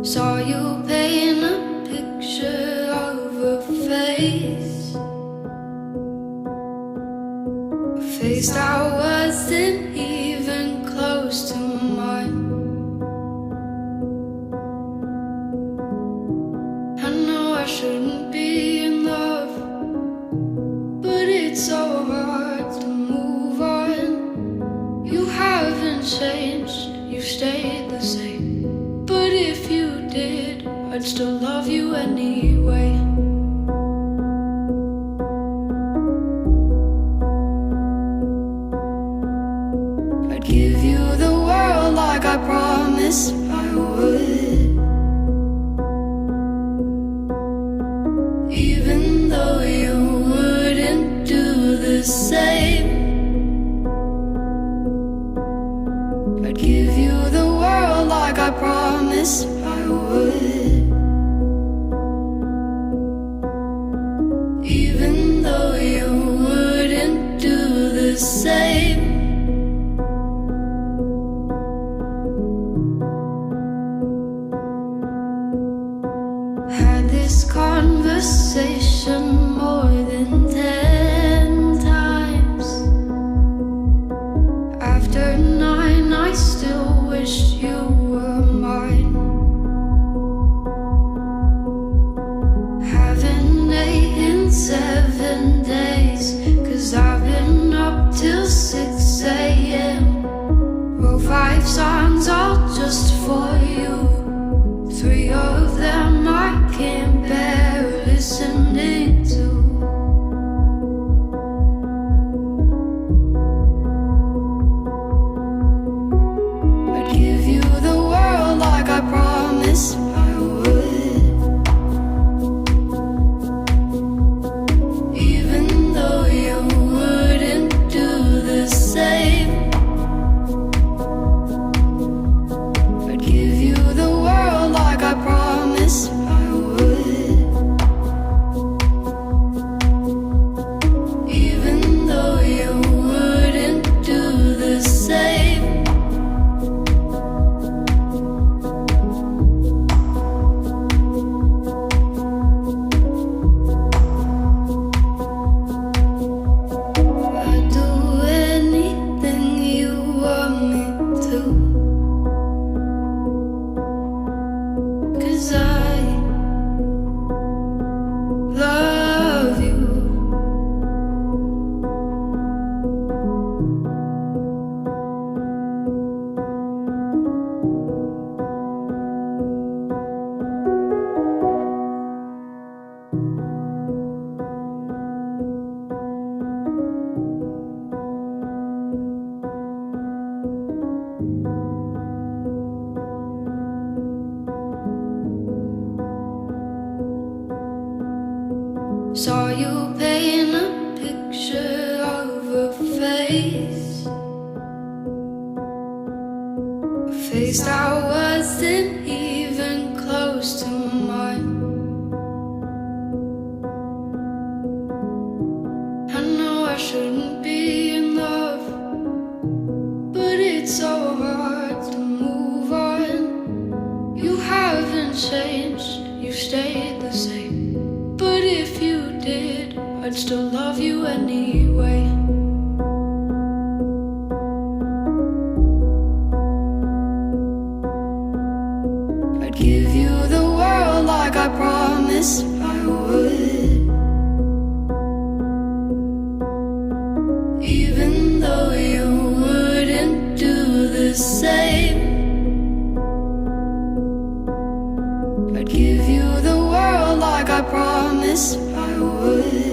Saw you paint a picture of a face, a face that wasn't even close to mine. I know I shouldn't be in love, but it's so hard to move on. You haven't changed, you stayed the same. But if you did, I'd still love you anyway. I'd give you the world like I promised I would, even though you wouldn't do the same. I'd give you the world like I promised I would, even though you wouldn't do the same. Had this conversation more than 10 times. After 9, I still wish you were mine. Haven't ate in 7 days, 'cause I've been up till 6 a.m. Wrote 5 songs all just for you. 3 of them I can't bear listening to. I'd give you the world like I promised I would, even though you wouldn't do the same. I'd give you the world like I promised I would, even though you wouldn't do the same. I'd do anything you want me to, 'cause I love you. Saw you paint a picture of a face, a face that wasn't even close to mine. I know I shouldn't be in love, but it's so hard to move on. You haven't changed, you stayed the same. But if you did, I'd still love you anyway. I'd give you the world like I promised I would, even though you wouldn't do the same. I'd give you the world like I promised I would,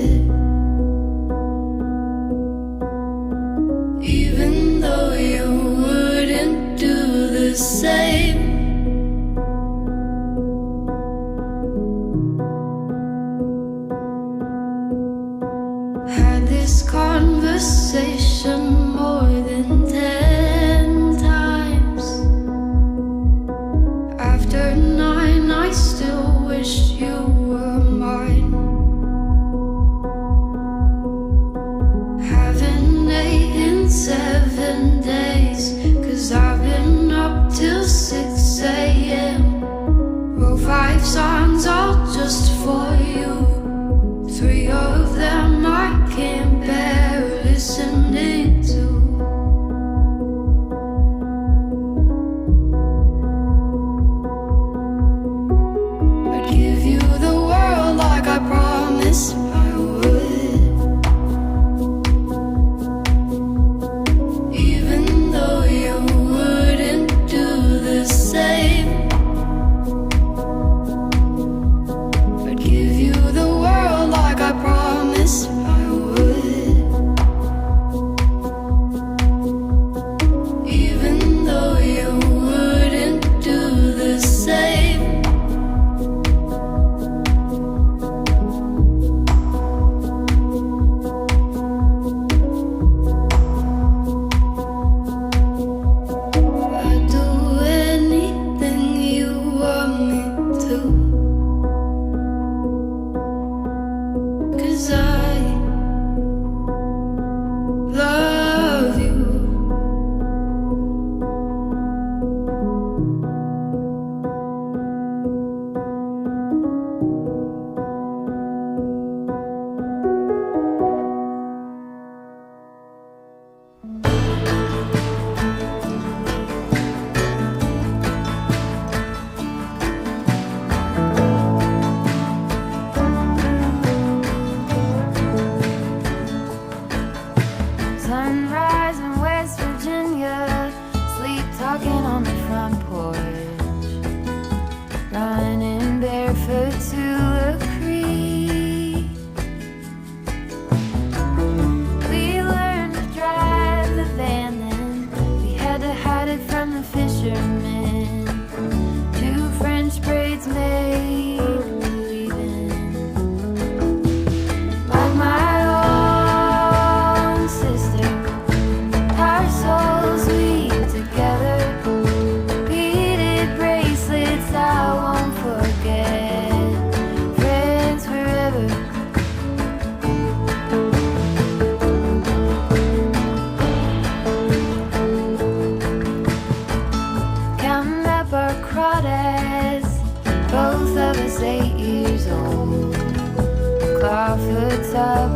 even though you wouldn't do the same. Had this conversation more than 10 times. After 9, I still wish you were mine. Haven't ate in 7 days, 'cause I've been up till 6 a.m. just for you. Three of them I can't bear listening to. I'd give you the world like I promised I would, even though you wouldn't do the same. I'd give you the world like I promised I would, even though you wouldn't do the same. I'd do anything you want me to, 'cause I love you. Sunrise in West Virginia, sleep talking on the front porch, running barefoot to a creek. We learned to drive the van, then we had to hide it from the fishermen. Two French braids made believing, like my own sister. Our souls weave together, beaded bracelets I won't forget. Friends forever. Counting up our crawdads, both of us 8 years old. Clawfoot top